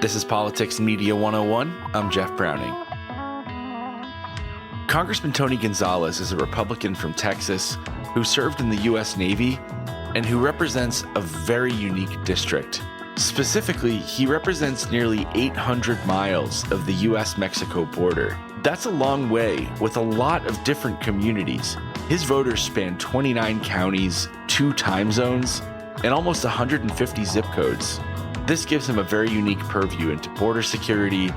This is Politics Media 101. I'm Jeff Browning. Congressman Tony Gonzales is a Republican from Texas who served in the U.S. Navy and who represents a very unique district. Specifically, he represents nearly 800 miles of the U.S.-Mexico border. That's a long way with a lot of different communities. His voters span 29 counties, 2 time zones, and almost 150 zip codes. This gives him a very unique purview into border security,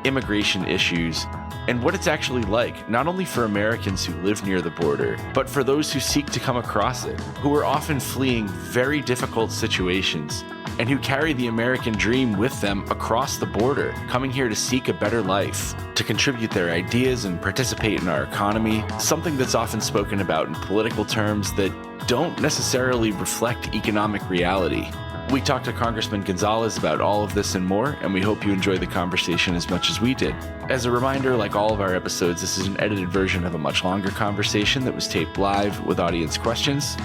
immigration issues, and what it's actually like, not only for Americans who live near the border, but for those who seek to come across it, who are often fleeing very difficult situations, and who carry the American dream with them across the border, coming here to seek a better life, to contribute their ideas and participate in our economy, something that's often spoken about in political terms that don't necessarily reflect economic reality. We talked to Congressman Gonzales about all of this and more, and we hope you enjoy the conversation as much as we did. As a reminder, like all of our episodes, this is an edited version of a much longer conversation that was taped live with audience questions.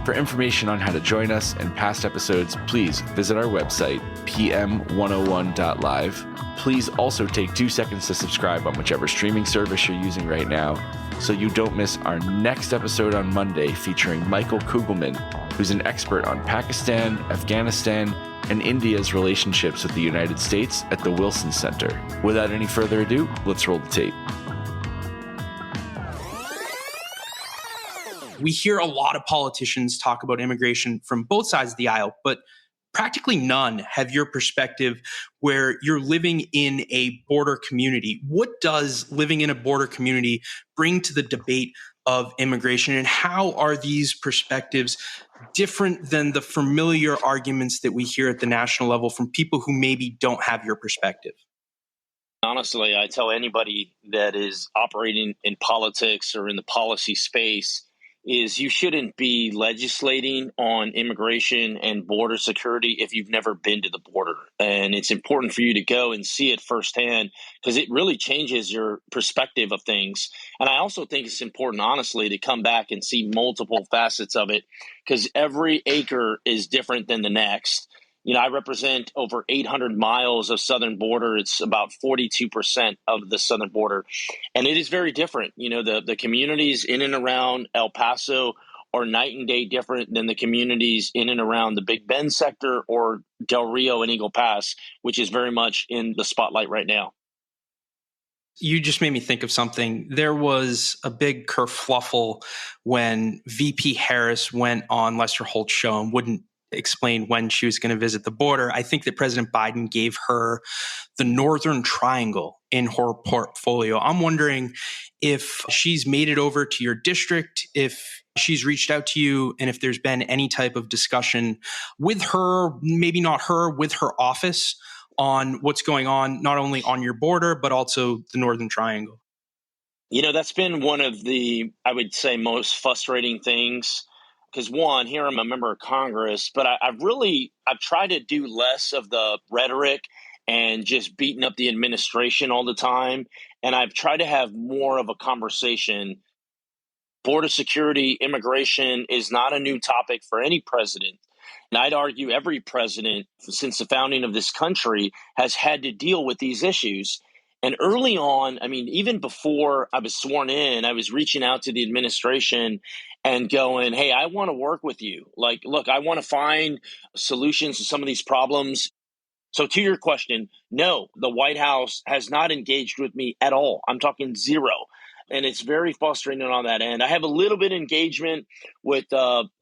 For information on how to join us and past episodes, please visit our website, pm101.live. Please also take 2 seconds to subscribe on whichever streaming service you're using right now so you don't miss our next episode on Monday featuring Michael Kugelman, who's an expert on Pakistan, Afghanistan, and India's relationships with the United States at the Wilson Center. Without any further ado, let's roll the tape. We hear a lot of politicians talk about immigration from both sides of the aisle, but practically none have your perspective where you're living in a border community. What does living in a border community bring to the debate of immigration, and how are these perspectives different than the familiar arguments that we hear at the national level from people who maybe don't have your perspective? Honestly, I tell anybody that is operating in politics or in the policy space is you shouldn't be legislating on immigration and border security if you've never been to the border. And it's important for you to go and see it firsthand because it really changes your perspective of things. And I also think it's important, honestly, to come back and see multiple facets of it because every acre is different than the next. You know, I represent over 800 miles of southern border. It's about 42% of the southern border. And it is very different. You know, the communities in and around El Paso are night and day different than the communities in and around the Big Bend sector or Del Rio and Eagle Pass, which is very much in the spotlight right now. You just made me think of something. There was a big kerfluffle when VP Harris went on Lester Holt's show and wouldn't explain when she was going to visit the border. I think that President Biden gave her the Northern Triangle in her portfolio. I'm wondering if she's made it over to your district, if she's reached out to you, and if there's been any type of discussion with her, maybe not her, with her office on what's going on, not only on your border, but also the Northern Triangle. You know, that's been one of the, I would say, most frustrating things. Because one, here I'm a member of Congress, but I've tried to do less of the rhetoric and just beating up the administration all the time. And I've tried to have more of a conversation. Border security, immigration is not a new topic for any president. And I'd argue every president since the founding of this country has had to deal with these issues. And early on, I mean, even before I was sworn in, I was reaching out to the administration and going, hey, I want to work with you. Like, look, I want to find solutions to some of these problems. So to your question, no, the White House has not engaged with me at all. I'm talking zero. And it's very frustrating on that end. I have a little bit of engagement with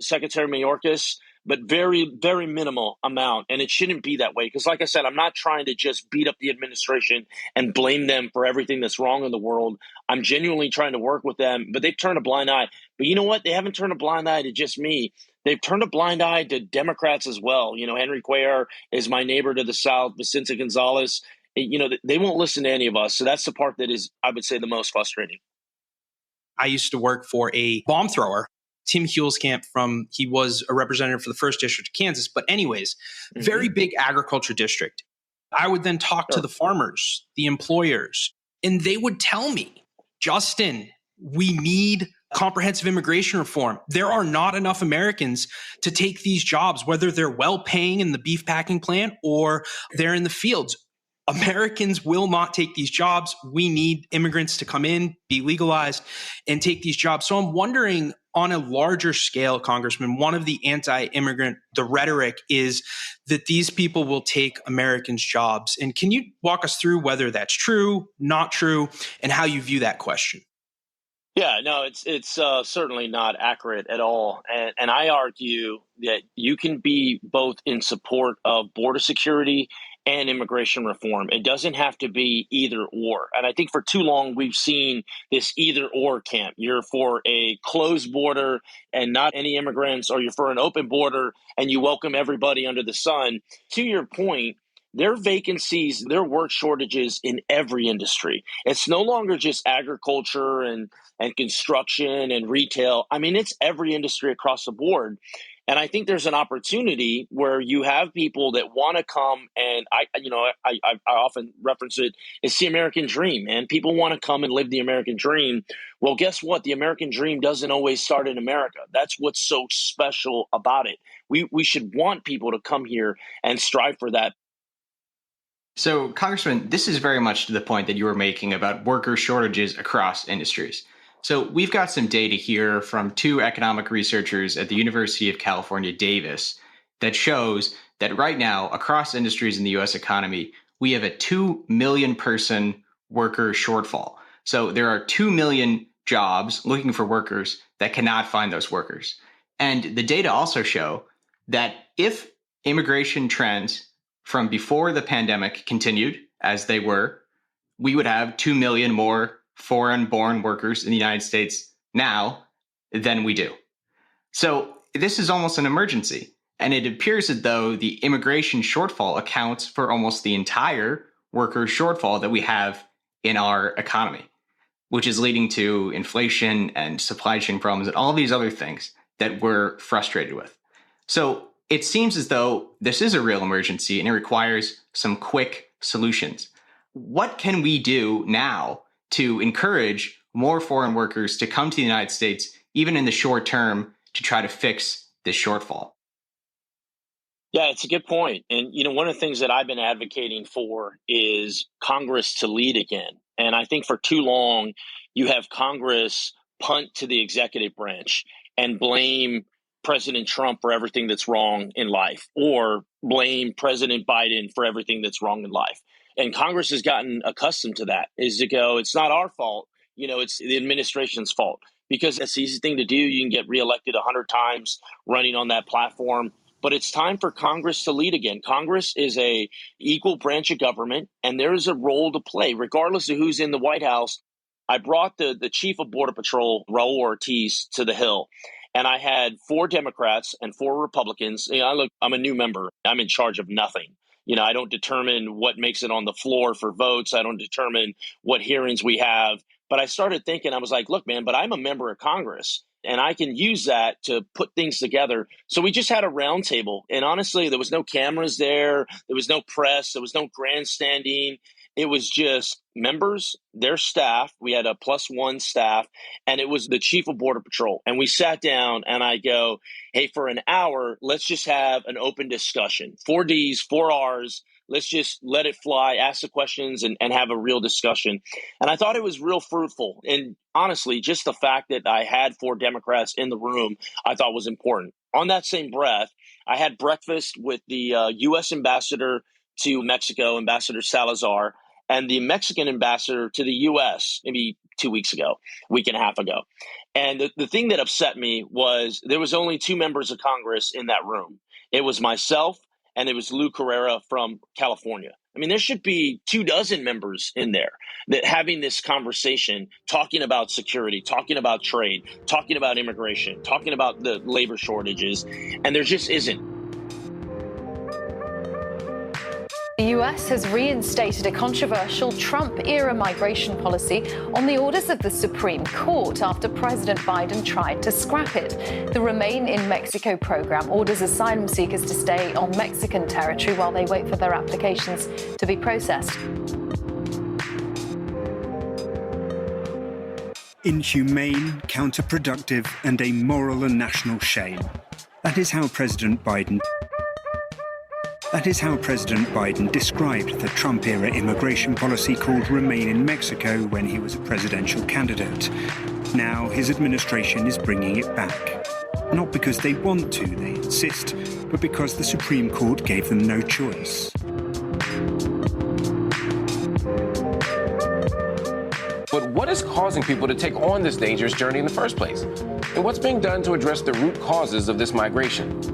Secretary Mayorkas, but very, very minimal amount. And it shouldn't be that way. Because like I said, I'm not trying to just beat up the administration and blame them for everything that's wrong in the world. I'm genuinely trying to work with them, but they've turned a blind eye. But you know what? They haven't turned a blind eye to just me. They've turned a blind eye to Democrats as well. You know, Henry Cuellar is my neighbor to the south, Vicente Gonzalez. You know, they won't listen to any of us. So that's the part that is, I would say, the most frustrating. I used to work for a bomb thrower, Tim Huelskamp he was a representative for the 1st District of Kansas. But anyways, very big agriculture district. I would then talk to the farmers, the employers, and they would tell me, Justin, we need comprehensive immigration reform. There are not enough Americans to take these jobs, whether they're well paying in the beef packing plant or they're in the fields. Americans will not take these jobs. We need immigrants to come in, be legalized, and take these jobs. So I'm wondering, on a larger scale, Congressman, one of the anti-immigrant, the rhetoric is that these people will take Americans' jobs. And can you walk us through whether that's true, not true, and how you view that question? Yeah, no, it's certainly not accurate at all. And I argue that you can be both in support of border security and immigration reform. It doesn't have to be either or. And I think for too long, we've seen this either or camp. You're for a closed border and not any immigrants, or you're for an open border and you welcome everybody under the sun. To your point, there are vacancies, there are work shortages in every industry. It's no longer just agriculture and construction and retail. I mean, it's every industry across the board. And I think there's an opportunity where you have people that want to come, and I often reference it. It's the American dream, and people want to come and live the American dream. Well, guess what? The American dream doesn't always start in America. That's what's so special about it. We should want people to come here and strive for that. So, Congressman, this is very much to the point that you were making about worker shortages across industries. So we've got some data here from two economic researchers at the University of California, Davis, that shows that right now, across industries in the U.S. economy, we have a 2 million person worker shortfall. So there are 2 million jobs looking for workers that cannot find those workers. And the data also show that if immigration trends from before the pandemic continued as they were, we would have 2 million more foreign-born workers in the United States now than we do. So this is almost an emergency. And it appears as though the immigration shortfall accounts for almost the entire worker shortfall that we have in our economy, which is leading to inflation and supply chain problems and all these other things that we're frustrated with. So it seems as though this is a real emergency and it requires some quick solutions. What can we do now to encourage more foreign workers to come to the United States, even in the short term, to try to fix this shortfall? Yeah, it's a good point. And, one of the things that I've been advocating for is Congress to lead again. And I think for too long, you have Congress punt to the executive branch and blame President Trump for everything that's wrong in life, or blame President Biden for everything that's wrong in life. And Congress has gotten accustomed to that, is to go, it's not our fault, it's the administration's fault, because it's the easy thing to do. You can get reelected 100 times running on that platform. But it's time for Congress to lead again. Congress is a equal branch of government, and there is a role to play, regardless of who's in the White House. I brought the chief of Border Patrol, Raul Ortiz, to the Hill, and I had 4 Democrats and 4 Republicans. I'm a new member. I'm in charge of nothing. I don't determine what makes it on the floor for votes. I don't determine what hearings we have. But I started thinking, I was like, look, man, but I'm a member of Congress, and I can use that to put things together. So we just had a roundtable. And honestly, there was no cameras there. There was no press. There was no grandstanding. It was just members, their staff. We had a +1 staff, and it was the chief of Border Patrol. And we sat down, and I go, hey, for an hour, let's just have an open discussion. 4 Ds, 4 Rs. Let's just let it fly, ask the questions, and have a real discussion. And I thought it was real fruitful. And honestly, just the fact that I had 4 Democrats in the room, I thought was important. On that same breath, I had breakfast with the U.S. ambassador to Mexico, Ambassador Salazar, and the Mexican ambassador to the U.S. maybe 2 weeks ago, week and a half ago. And the thing that upset me was there was only 2 members of Congress in that room. It was myself, and it was Lou Carrera from California. I mean, there should be 24 members in there that having this conversation, talking about security, talking about trade, talking about immigration, talking about the labor shortages, and there just isn't. The US has reinstated a controversial Trump-era migration policy on the orders of the Supreme Court after President Biden tried to scrap it. The Remain in Mexico program orders asylum seekers to stay on Mexican territory while they wait for their applications to be processed. Inhumane, counterproductive, and a moral and national shame. That is how President Biden That is how President Biden described the Trump-era immigration policy called Remain in Mexico when he was a presidential candidate. Now his administration is bringing it back. Not because they want to, they insist, but because the Supreme Court gave them no choice. But what is causing people to take on this dangerous journey in the first place? And what's being done to address the root causes of this migration?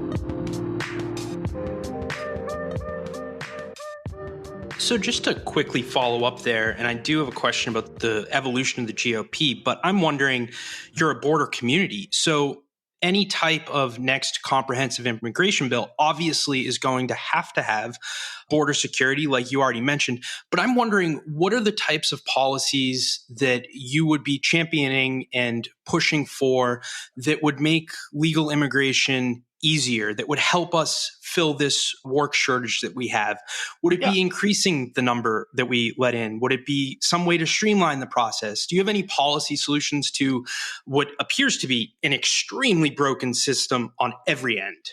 So just to quickly follow up there, and I do have a question about the evolution of the GOP, but I'm wondering, you're a border community. So any type of next comprehensive immigration bill obviously is going to have border security, like you already mentioned. But I'm wondering, what are the types of policies that you would be championing and pushing for that would make legal immigration easier, that would help us fill this work shortage that we have? Would it be increasing the number that we let in? Would it be some way to streamline the process? Do you have any policy solutions to what appears to be an extremely broken system on every end?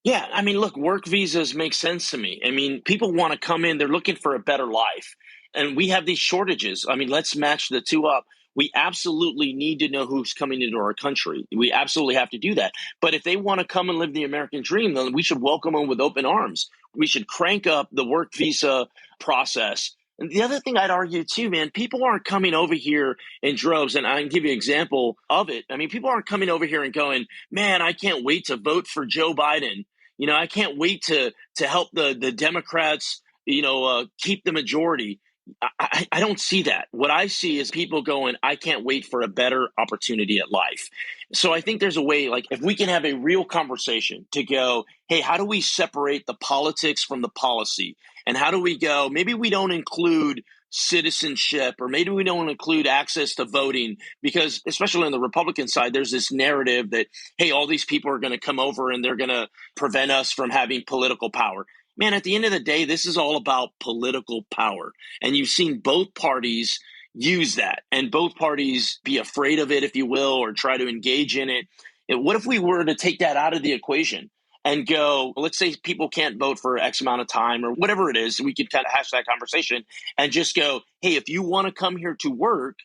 Yeah, I mean, look, work visas make sense to me. I mean, people want to come in, they're looking for a better life. And we have these shortages. I mean, let's match the two up. We absolutely need to know who's coming into our country. We absolutely have to do that. But if they want to come and live the American dream, then we should welcome them with open arms. We should crank up the work visa process. And the other thing I'd argue too, man, people aren't coming over here in droves. And I can give you an example of it. I mean, people aren't coming over here and going, man, I can't wait to vote for Joe Biden. You know, I can't wait to help the Democrats, keep the majority. I don't see that. What I see is people going, I can't wait for a better opportunity at life. So I think there's a way, like if we can have a real conversation to go, hey, how do we separate the politics from the policy? And how do we go, maybe we don't include citizenship, or maybe we don't include access to voting, because especially on the Republican side, there's this narrative that, hey, all these people are going to come over and they're going to prevent us from having political power. Man, at the end of the day, this is all about political power. And you've seen both parties use that, and both parties be afraid of it, if you will, or try to engage in it. And what if we were to take that out of the equation and go, let's say people can't vote for X amount of time or whatever it is, we could kind of hash that conversation and just go, hey, if you want to come here to work,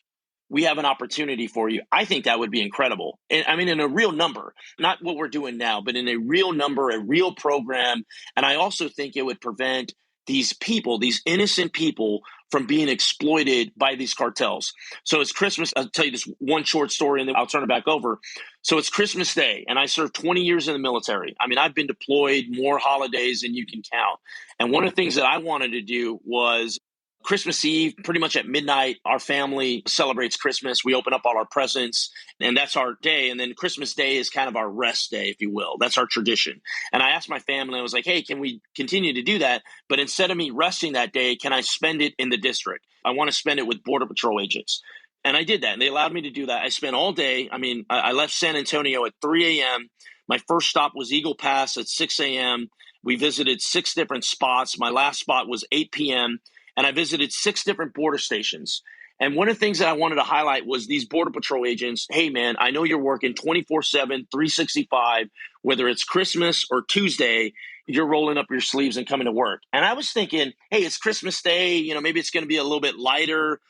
we have an opportunity for you. I think that would be incredible. And I mean, in a real number, not what we're doing now, but in a real number, a real program. And I also think it would prevent these people, these innocent people, from being exploited by these cartels. So it's Christmas. I'll tell you this one short story and then I'll turn it back over. So it's Christmas Day and I served 20 years in the military. I mean, I've been deployed more holidays than you can count. And one of the things that I wanted to do was Christmas Eve, pretty much at midnight, our family celebrates Christmas. We open up all our presents, and that's our day. And then Christmas Day is kind of our rest day, if you will. That's our tradition. And I asked my family, I was like, hey, can we continue to do that? But instead of me resting that day, can I spend it in the district? I want to spend it with Border Patrol agents. And I did that, and they allowed me to do that. I spent all day. I mean, I left San Antonio at 3 a.m. My first stop was Eagle Pass at 6 a.m. We visited 6 different spots. My last spot was 8 p.m., and I visited 6 different border stations. And one of the things that I wanted to highlight was these Border Patrol agents. Hey, man, I know you're working 24/7, 365, whether it's Christmas or Tuesday, you're rolling up your sleeves and coming to work. And I was thinking, hey, it's Christmas Day. Maybe it's going to be a little bit lighter,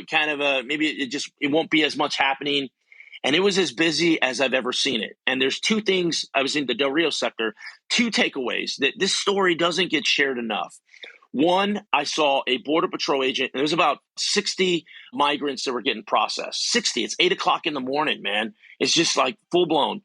kind of maybe it won't be as much happening. And it was as busy as I've ever seen it. And there's 2 things. I was in the Del Rio sector, 2 takeaways that this story doesn't get shared enough. One, I saw a Border Patrol agent, and there was about 60 migrants that were getting processed. 60. It's 8 o'clock in the morning, man. It's just like full blown.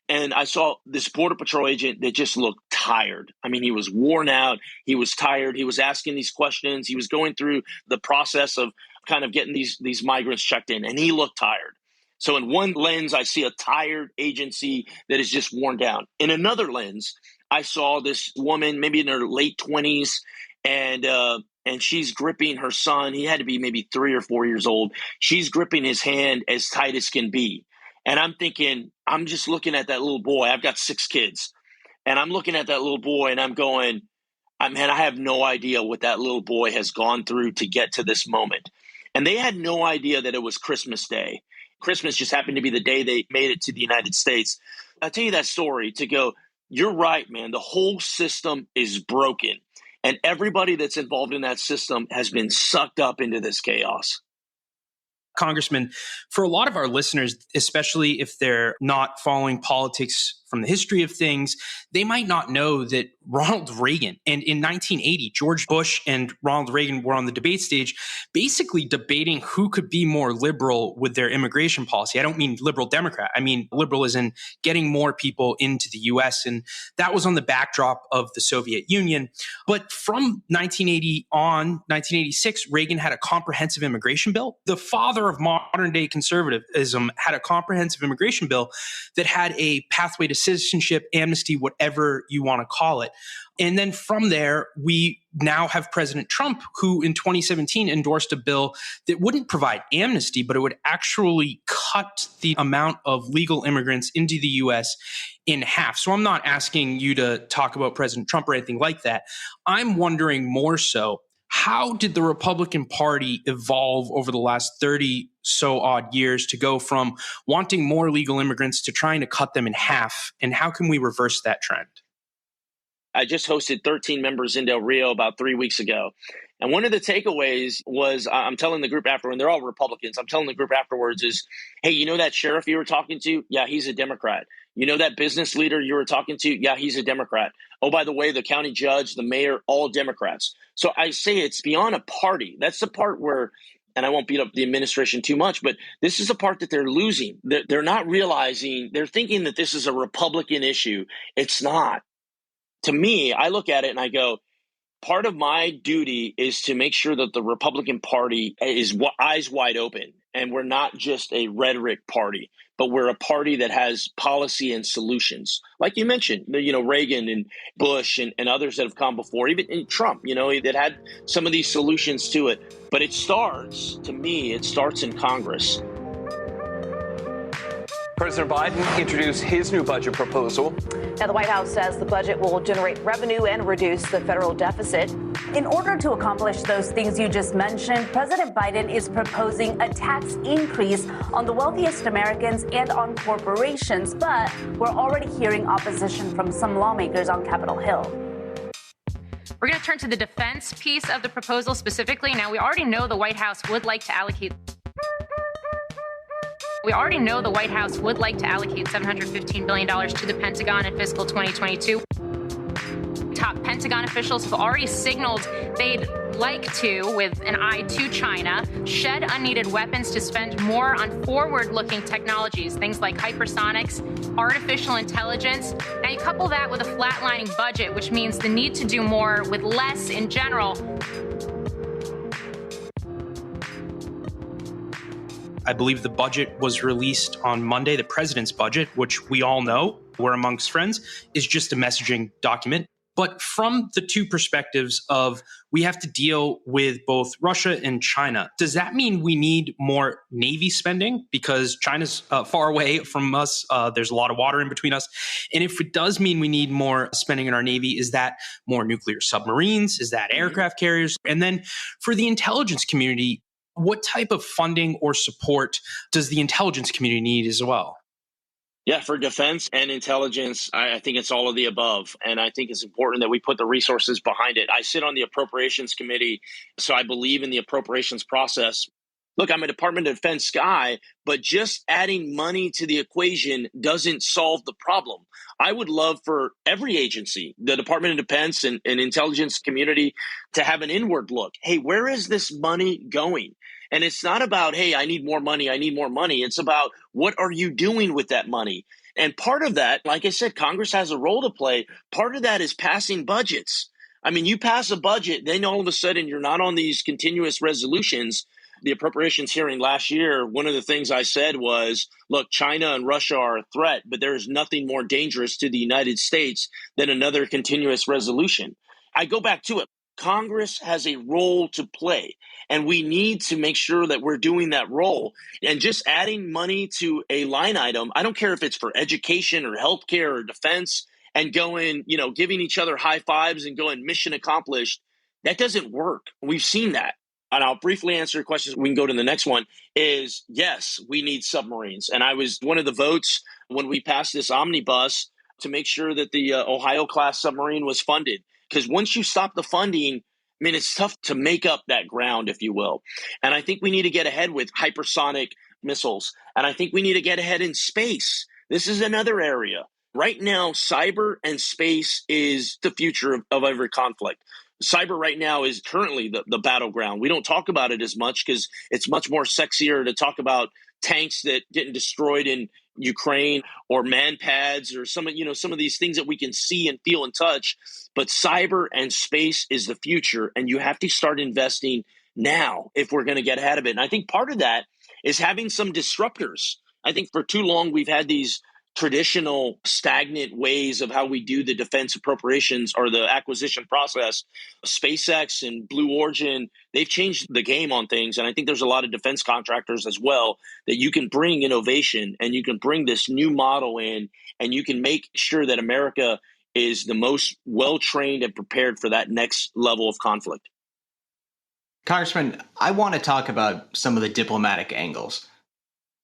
And I saw this Border Patrol agent that just looked tired. I mean, he was worn out. He was tired. He was asking these questions. He was going through the process of kind of getting these migrants checked in, and he looked tired. So in one lens, I see a tired agency that is just worn down. In another lens, I saw this woman, maybe in her late 20s, and she's gripping her son. He had to be maybe 3 or 4 years old. She's gripping his hand as tight as can be. And I'm thinking, I'm just looking at that little boy. I've got 6 kids. And I'm looking at that little boy and I'm going, man, I have no idea what that little boy has gone through to get to this moment. And they had no idea that it was Christmas Day. Christmas just happened to be the day they made it to the United States. I'll tell you that story to go, You're right, man. The whole system is broken. And everybody that's involved in that system has been sucked up into this chaos. Congressman, for a lot of our listeners, especially if they're not following politics from the history of things, they might not know that Ronald Reagan, and in 1980, George Bush and Ronald Reagan were on the debate stage, basically debating who could be more liberal with their immigration policy. I don't mean liberal Democrat. I mean liberal as in getting more people into the U.S. And that was on the backdrop of the Soviet Union. But from 1980 on, 1986, Reagan had a comprehensive immigration bill. The father of modern day conservatism had a comprehensive immigration bill that had a pathway to citizenship, amnesty, whatever you want to call it. And then from there, we now have President Trump, who in 2017 endorsed a bill that wouldn't provide amnesty, but it would actually cut the amount of legal immigrants into the U.S. in half. So I'm not asking you to talk about President Trump or anything like that. I'm wondering more so, how did the Republican Party evolve over the last 30 so odd years to go from wanting more legal immigrants to trying to cut them in half? And how can we reverse that trend? I just hosted 13 members in Del Rio about 3 weeks ago. And one of the takeaways was, I'm telling the group after, and they're all Republicans, I'm telling the group afterwards is, hey, you know that sheriff you were talking to? Yeah, he's a Democrat. You know that business leader you were talking to? Yeah, he's a Democrat. Oh, by the way, the county judge, the mayor, all Democrats. So I say it's beyond a party. That's the part where, and I won't beat up the administration too much, but this is the part that they're losing. They're not realizing, they're thinking that this is a Republican issue. It's not. To me, I look at it and I go, part of my duty is to make sure that the Republican Party is eyes wide open, and we're not just a rhetoric party, but we're a party that has policy and solutions. Like you mentioned, Reagan and Bush and others that have come before, even Trump, that had some of these solutions to it. But it starts in Congress. President Biden introduced his new budget proposal. Now, the White House says the budget will generate revenue and reduce the federal deficit. In order to accomplish those things you just mentioned, President Biden is proposing a tax increase on the wealthiest Americans and on corporations. But we're already hearing opposition from some lawmakers on Capitol Hill. We're going to turn to the defense piece of the proposal specifically. Now, we already know the White House would like to allocate $715 billion to the Pentagon in fiscal 2022. Top Pentagon officials have already signaled they'd like to, with an eye to China, shed unneeded weapons to spend more on forward-looking technologies, things like hypersonics, artificial intelligence. Now, you couple that with a flatlining budget, which means the need to do more with less in general. I believe the budget was released on Monday. The president's budget, which we all know, we're amongst friends, is just a messaging document. But from the two perspectives of we have to deal with both Russia and China, does that mean we need more Navy spending? Because China's far away from us. There's a lot of water in between us. And if it does mean we need more spending in our Navy, is that more nuclear submarines? Is that aircraft carriers? And then for the intelligence community, what type of funding or support does the intelligence community need as well? Yeah, for defense and intelligence, I think it's all of the above. And I think it's important that we put the resources behind it. I sit on the appropriations committee, so I believe in the appropriations process. Look, I'm a Department of Defense guy, but just adding money to the equation doesn't solve the problem. I would love for every agency, the Department of Defense and intelligence community, to have an inward look. Hey, where is this money going? And it's not about, hey, I need more money. It's about, what are you doing with that money? And part of that, like I said, Congress has a role to play. Part of that is passing budgets. I mean, you pass a budget, then all of a sudden you're not on these continuous resolutions. The appropriations hearing last year, one of the things I said was, look, China and Russia are a threat, but there is nothing more dangerous to the United States than another continuous resolution. I go back to it. Congress has a role to play, and we need to make sure that we're doing that role. And just adding money to a line item, I don't care if it's for education or healthcare or defense, and going, giving each other high fives and going mission accomplished, that doesn't work. We've seen that. And I'll briefly answer your questions. We can go to the next one. Is yes, we need submarines. And I was one of the votes when we passed this omnibus. to make sure that the Ohio-class submarine was funded. Because once you stop the funding, I mean, it's tough to make up that ground, if you will. And I think we need to get ahead with hypersonic missiles. And I think we need to get ahead in space. This is another area. Right now, cyber and space is the future of every conflict. Cyber right now is currently the battleground. We don't talk about it as much because it's much more sexier to talk about tanks that getting destroyed in Ukraine or man pads or some of these things that we can see and feel and touch. But cyber and space is the future, and you have to start investing now if we're going to get ahead of it. And I think part of that is having some disruptors. I think for too long we've had these traditional stagnant ways of how we do the defense appropriations or the acquisition process. SpaceX and Blue Origin, they've changed the game on things. And I think there's a lot of defense contractors as well that you can bring innovation and you can bring this new model in and you can make sure that America is the most well-trained and prepared for that next level of conflict. Congressman, I want to talk about some of the diplomatic angles.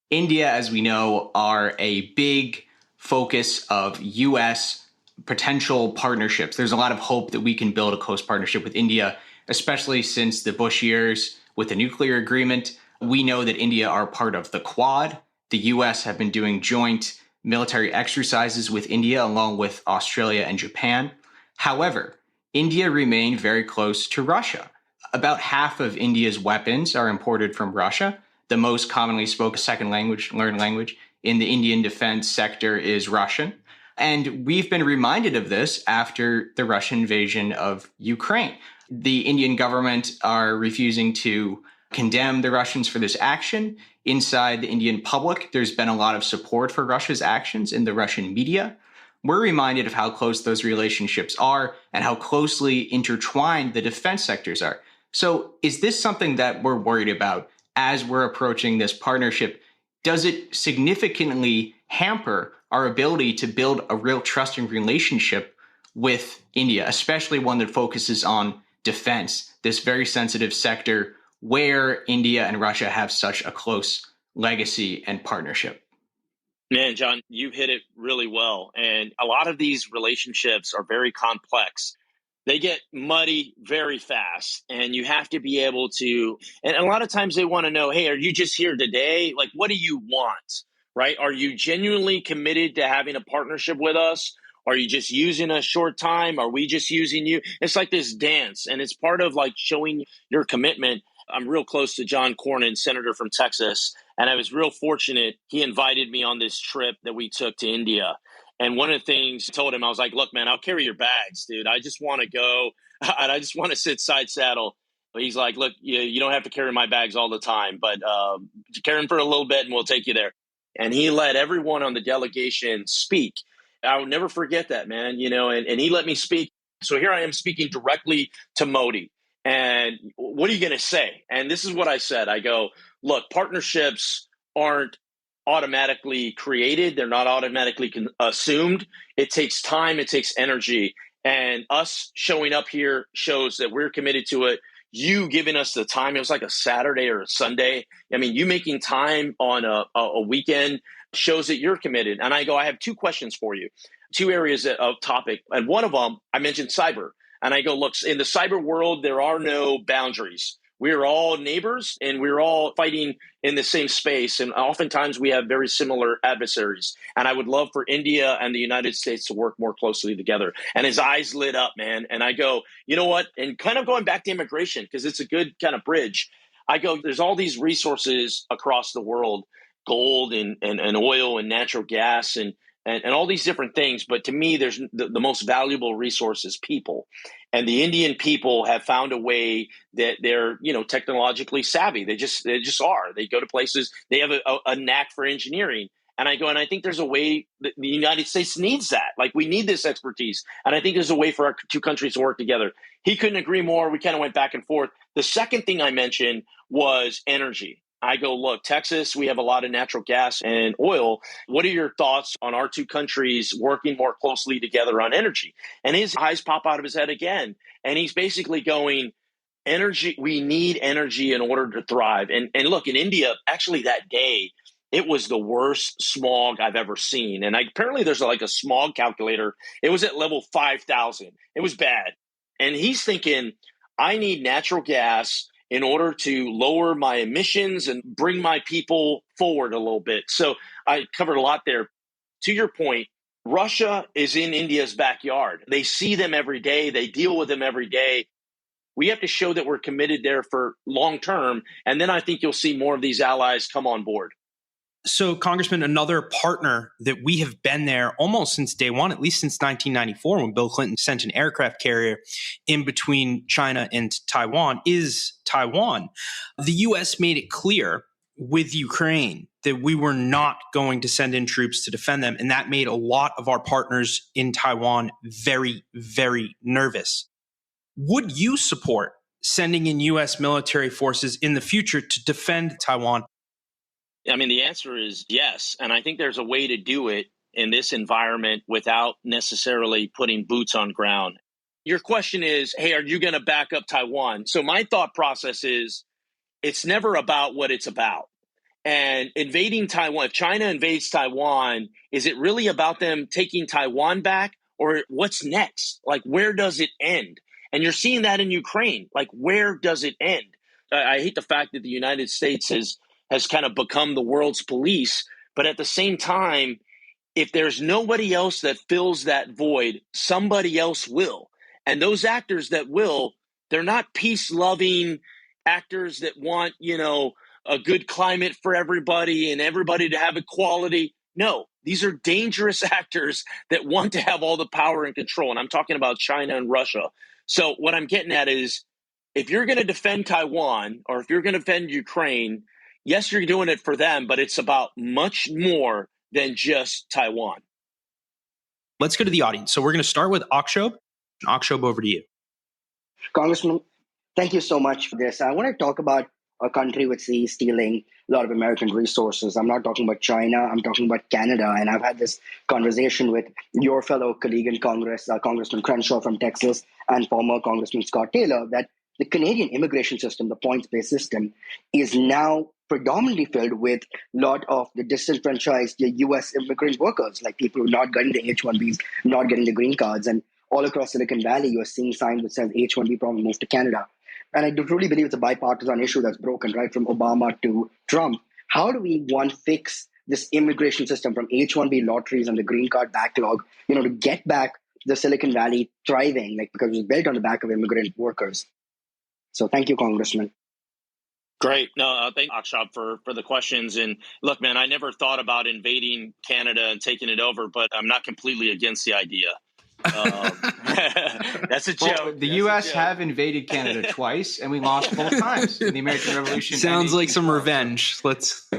India, as we know, are a big focus of U.S. potential partnerships. There's a lot of hope that we can build a close partnership with India, especially since the Bush years with the nuclear agreement. We know that India are part of the Quad. The U.S. have been doing joint military exercises with India, along with Australia and Japan. However, India remained very close to Russia. About half of India's weapons are imported from Russia. The most commonly spoken second learned language in the Indian defense sector is Russian. And we've been reminded of this after the Russian invasion of Ukraine. The Indian government are refusing to condemn the Russians for this action. Inside the Indian public, there's been a lot of support for Russia's actions in the Russian media. We're reminded of how close those relationships are and how closely intertwined the defense sectors are. So is this something that we're worried about as we're approaching this partnership? Does it significantly hamper our ability to build a real trusting relationship with India, especially one that focuses on defense, this very sensitive sector where India and Russia have such a close legacy and partnership? Man, John, you've hit it really well. And a lot of these relationships are very complex. They get muddy very fast, and you have to be able to, and a lot of times they want to know, hey, are you just here today? Like, what do you want, right? Are you genuinely committed to having a partnership with us? Are you just using a short time? Are we just using you? It's like this dance, and it's part of like showing your commitment. I'm real close to John Cornyn, senator from Texas, and I was real fortunate. He invited me on this trip that we took to India. And one of the things I told him, I was like, look, man, I'll carry your bags, dude. I just want to go and I just want to sit side saddle. But he's like, look, you don't have to carry my bags all the time, but carry them for a little bit and we'll take you there. And he let everyone on the delegation speak. I will never forget that, man, and he let me speak. So here I am speaking directly to Modi. And what are you going to say? And this is what I said. I go, look, partnerships aren't automatically created. They're not automatically assumed. It takes time. It takes energy. And us showing up here shows that we're committed to it. You giving us the time. It was like a Saturday or a Sunday. I mean, you making time on a weekend shows that you're committed. And I go, I have two questions for you, two areas of topic. And one of them, I mentioned cyber. And I go, look, in the cyber world, there are no boundaries. We're all neighbors and we're all fighting in the same space. And oftentimes we have very similar adversaries. And I would love for India and the United States to work more closely together. And his eyes lit up, man. And I go, you know what? And kind of going back to immigration, because it's a good kind of bridge. I go, there's all these resources across the world, gold and oil and natural gas and all these different things. But to me, there's the most valuable resource is people. And the Indian people have found a way that they're, technologically savvy. They just are. They go to places. They have a knack for engineering. And I go, and I think there's a way that the United States needs that. Like, we need this expertise. And I think there's a way for our two countries to work together. He couldn't agree more. We kind of went back and forth. The second thing I mentioned was energy. I go, look, Texas, we have a lot of natural gas and oil. What are your thoughts on our two countries working more closely together on energy? And his eyes pop out of his head again. And he's basically going, energy, we need energy in order to thrive. And look, in India, actually that day, it was the worst smog I've ever seen. And apparently there's like a smog calculator. It was at level 5,000. It was bad. And he's thinking, I need natural gas in order to lower my emissions and bring my people forward a little bit. So I covered a lot there. To your point, Russia is in India's backyard. They see them every day. They deal with them every day. We have to show that we're committed there for long term. And then I think you'll see more of these allies come on board. So, Congressman, another partner that we have been there almost since day one, at least since 1994, when Bill Clinton sent an aircraft carrier in between China and Taiwan, is Taiwan. The U.S. made it clear with Ukraine that we were not going to send in troops to defend them. And that made a lot of our partners in Taiwan very, very nervous. Would you support sending in U.S. military forces in the future to defend Taiwan? I mean, the answer is yes. And I think there's a way to do it in this environment without necessarily putting boots on ground. Your question is, hey, are you going to back up Taiwan? So my thought process is it's never about what it's about. And invading Taiwan, if China invades Taiwan, is it really about them taking Taiwan back, or what's next? Like, where does it end? And you're seeing that in Ukraine. Like, where does it end? I hate the fact that the United States has kind of become the world's police. But at the same time, if there's nobody else that fills that void, somebody else will. And those actors that will, they're not peace-loving actors that want, a good climate for everybody and everybody to have equality. No, these are dangerous actors that want to have all the power and control. And I'm talking about China and Russia. So what I'm getting at is, if you're going to defend Taiwan or if you're going to defend Ukraine, yes, you're doing it for them, but it's about much more than just Taiwan. Let's go to the audience. So we're going to start with Akshob. Akshob, over to you. Congressman, thank you so much for this. I want to talk about a country which is stealing a lot of American resources. I'm not talking about China. I'm talking about Canada. And I've had this conversation with your fellow colleague in Congress, Congressman Crenshaw from Texas, and former Congressman Scott Taylor, that the Canadian immigration system, the points-based system, is now predominantly filled with a lot of the disenfranchised U.S. immigrant workers, like people who are not getting the H-1Bs, not getting the green cards. And all across Silicon Valley, you're seeing signs that says H-1B probably moves to Canada. And I do truly believe it's a bipartisan issue that's broken, right, from Obama to Trump. How do we, one, fix this immigration system from H-1B lotteries and the green card backlog, to get back the Silicon Valley thriving, because it was built on the back of immigrant workers? So thank you, Congressman. Great. No, thank you, Akshob, for the questions. And look, man, I never thought about invading Canada and taking it over, but I'm not completely against the idea. That's a joke. Well, the U.S. have invaded Canada twice, and we lost both times in the American Revolution. Sounds like some revenge.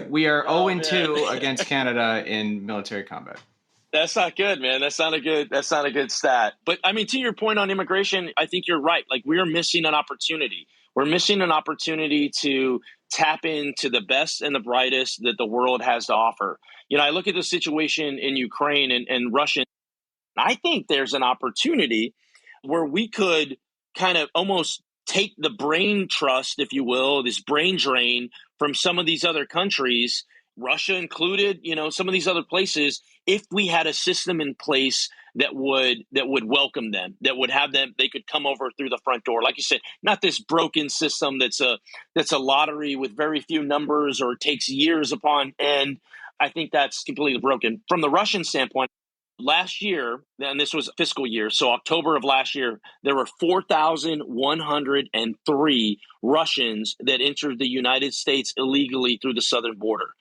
We are 0-2 against Canada in military combat. That's not good, man. That's not a good stat. But I mean, to your point on immigration, I think you're right. Like, we're missing an opportunity. We're missing an opportunity to tap into the best and the brightest that the world has to offer. I look at the situation in Ukraine and Russia. I think there's an opportunity where we could kind of almost take the brain trust, if you will, this brain drain from some of these other countries, Russia included, some of these other places, if we had a system in place that would welcome them, that would have them, they could come over through the front door. Like you said, not this broken system that's a lottery with very few numbers or takes years upon end. I think that's completely broken. From the Russian standpoint, last year, and this was fiscal year, so October of last year, there were 4,103 Russians that entered the United States illegally through the southern border.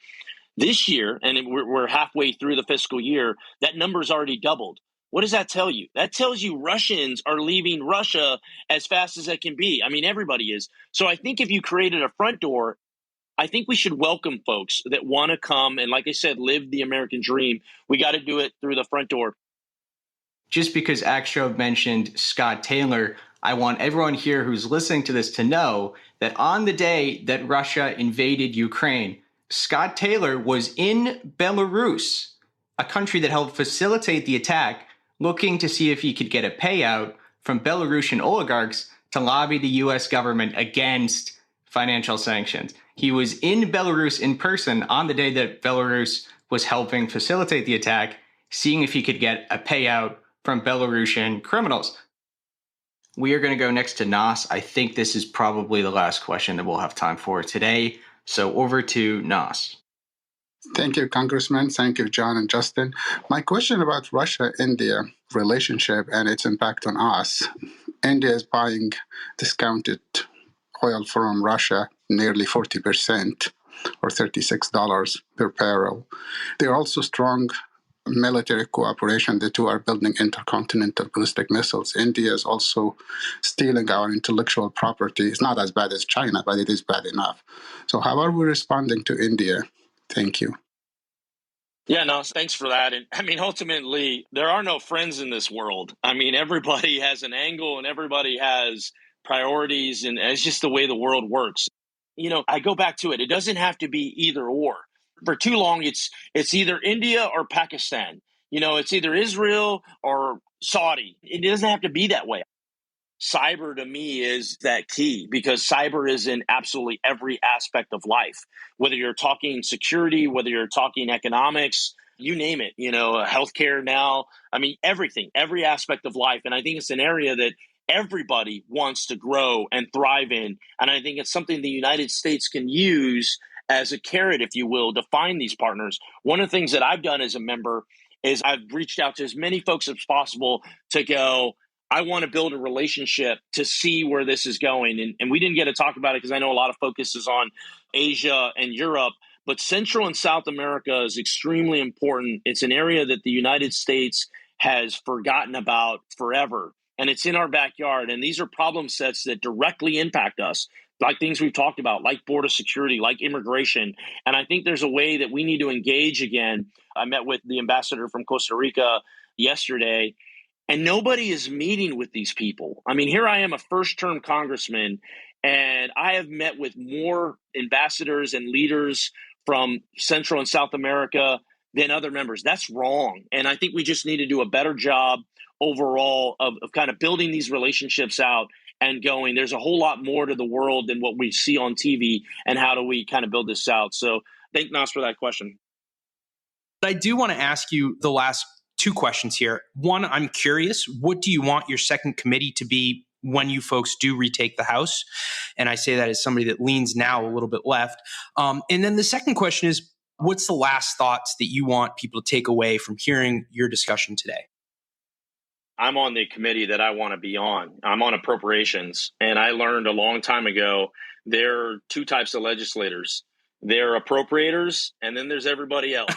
This year, and we're halfway through the fiscal year, that number's already doubled. What does that tell you? That tells you Russians are leaving Russia as fast as it can be. I mean, everybody is. So I think if you created a front door, I think we should welcome folks that want to come and, like I said, live the American dream. We got to do it through the front door. Just because Akshob mentioned Scott Taylor, I want everyone here who's listening to this to know that on the day that Russia invaded Ukraine, Scott Taylor was in Belarus, a country that helped facilitate the attack, looking to see if he could get a payout from Belarusian oligarchs to lobby the U.S. government against financial sanctions. He was in Belarus in person on the day that Belarus was helping facilitate the attack, seeing if he could get a payout from Belarusian criminals. We are going to go next to Nas. I think this is probably the last question that we'll have time for today. So over to Nas. Thank you, Congressman. Thank you, John and Justin. My question about Russia-India relationship and its impact on us. India is buying discounted oil from Russia, nearly 40%, or $36 per barrel. There are also strong military cooperation. The two are building intercontinental ballistic missiles. India is also stealing our intellectual property. It's not as bad as China, but it is bad enough. So how are we responding to India? Thank you. Yeah, no, thanks for that. And I mean, ultimately, there are no friends in this world. I mean, everybody has an angle and everybody has priorities, and it's just the way the world works. You know, I go back to it. It doesn't have to be either or. For too long, it's either India or Pakistan. You know, it's either Israel or Saudi. It doesn't have to be that way. Cyber to me is that key, because cyber is in absolutely every aspect of life, whether you're talking security, whether you're talking economics, you name it, you know, healthcare now. I mean, everything, every aspect of life. And I think it's an area that everybody wants to grow and thrive in. And I think it's something the United States can use as a carrot, if you will, to find these partners. One of the things that I've done as a member is I've reached out to as many folks as possible to go, I want to build a relationship to see where this is going. And we didn't get to talk about it because I know a lot of focus is on Asia and Europe, but Central and South America is extremely important. It's an area that the United States has forgotten about forever, and it's in our backyard. And these are problem sets that directly impact us, like things we've talked about, like border security, like immigration. And I think there's a way that we need to engage again. I met with the ambassador from Costa Rica yesterday, and nobody is meeting with these people. I mean, here I am, a first-term congressman, and I have met with more ambassadors and leaders from Central and South America than other members. That's wrong. And I think we just need to do a better job overall of kind of building these relationships out and going, there's a whole lot more to the world than what we see on TV, and how do we kind of build this out? So thank Nas for that question. I do want to ask you the last two questions here. One, I'm curious, what do you want your second committee to be when you folks do retake the House? And I say that as somebody that leans now a little bit left. And then the second question is, what's the last thoughts that you want people to take away from hearing your discussion today? I'm on the committee that I want to be on. I'm on appropriations. And I learned a long time ago, there are two types of legislators. There are appropriators, and then there's everybody else.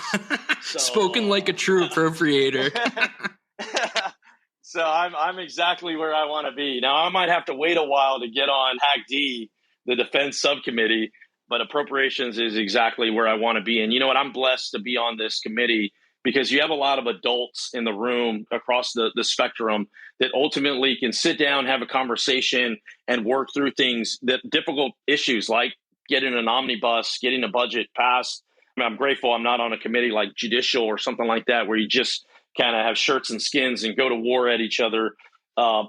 So, spoken like a true appropriator. So I'm exactly where I want to be. Now, I might have to wait a while to get on HAC-D, the defense subcommittee, but appropriations is exactly where I want to be. And you know what? I'm blessed to be on this committee because you have a lot of adults in the room across the spectrum that ultimately can sit down, have a conversation, and work through things, that difficult issues like getting an omnibus, getting a budget passed. I mean, I'm grateful I'm not on a committee like judicial or something like that, where you just kind of have shirts and skins and go to war at each other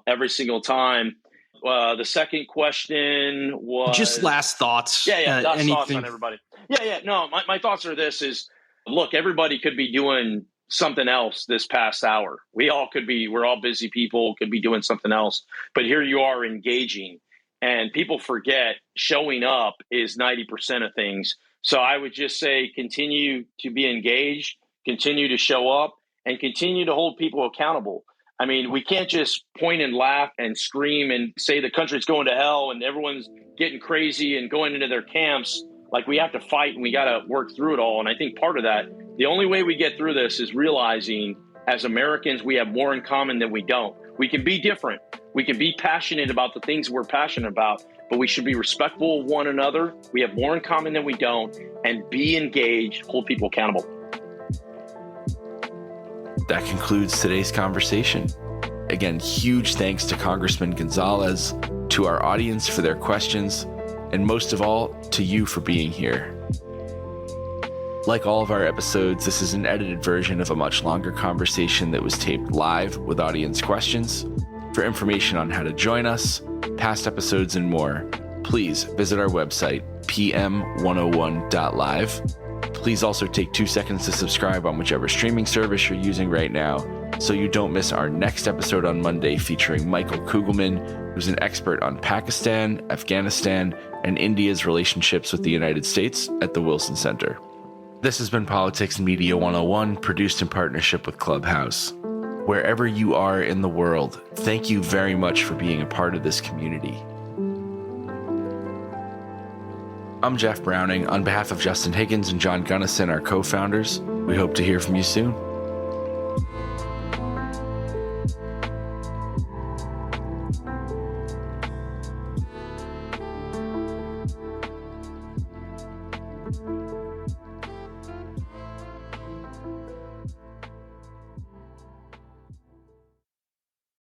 every single time. The second question was just last thoughts. Yeah, last thoughts on everybody. Yeah. No, my thoughts are this: is look, everybody could be doing something else this past hour. We're all busy people, could be doing something else, but here you are engaging. And people forget showing up is 90% of things. So I would just say continue to be engaged, continue to show up, and continue to hold people accountable. I mean, we can't just point and laugh and scream and say the country's going to hell and everyone's getting crazy and going into their camps. Like, we have to fight and we got to work through it all. And I think part of that, the only way we get through this is realizing as Americans, we have more in common than we don't. We can be different. We can be passionate about the things we're passionate about, but we should be respectful of one another. We have more in common than we don't, and be engaged, hold people accountable. That concludes today's conversation. Again, huge thanks to Congressman Gonzalez, to our audience for their questions, and most of all, to you for being here. Like all of our episodes, this is an edited version of a much longer conversation that was taped live with audience questions. For information on how to join us, past episodes, and more, please visit our website, pm101.live. Please also take 2 seconds to subscribe on whichever streaming service you're using right now so you don't miss our next episode on Monday featuring Michael Kugelman, who's an expert on Pakistan, Afghanistan, and India's relationships with the United States at the Wilson Center. This has been Politics and Media 101, produced in partnership with Clubhouse. Wherever you are in the world, thank you very much for being a part of this community. I'm Jeff Browning. On behalf of Justin Higgins and John Gunnison, our co-founders, we hope to hear from you soon.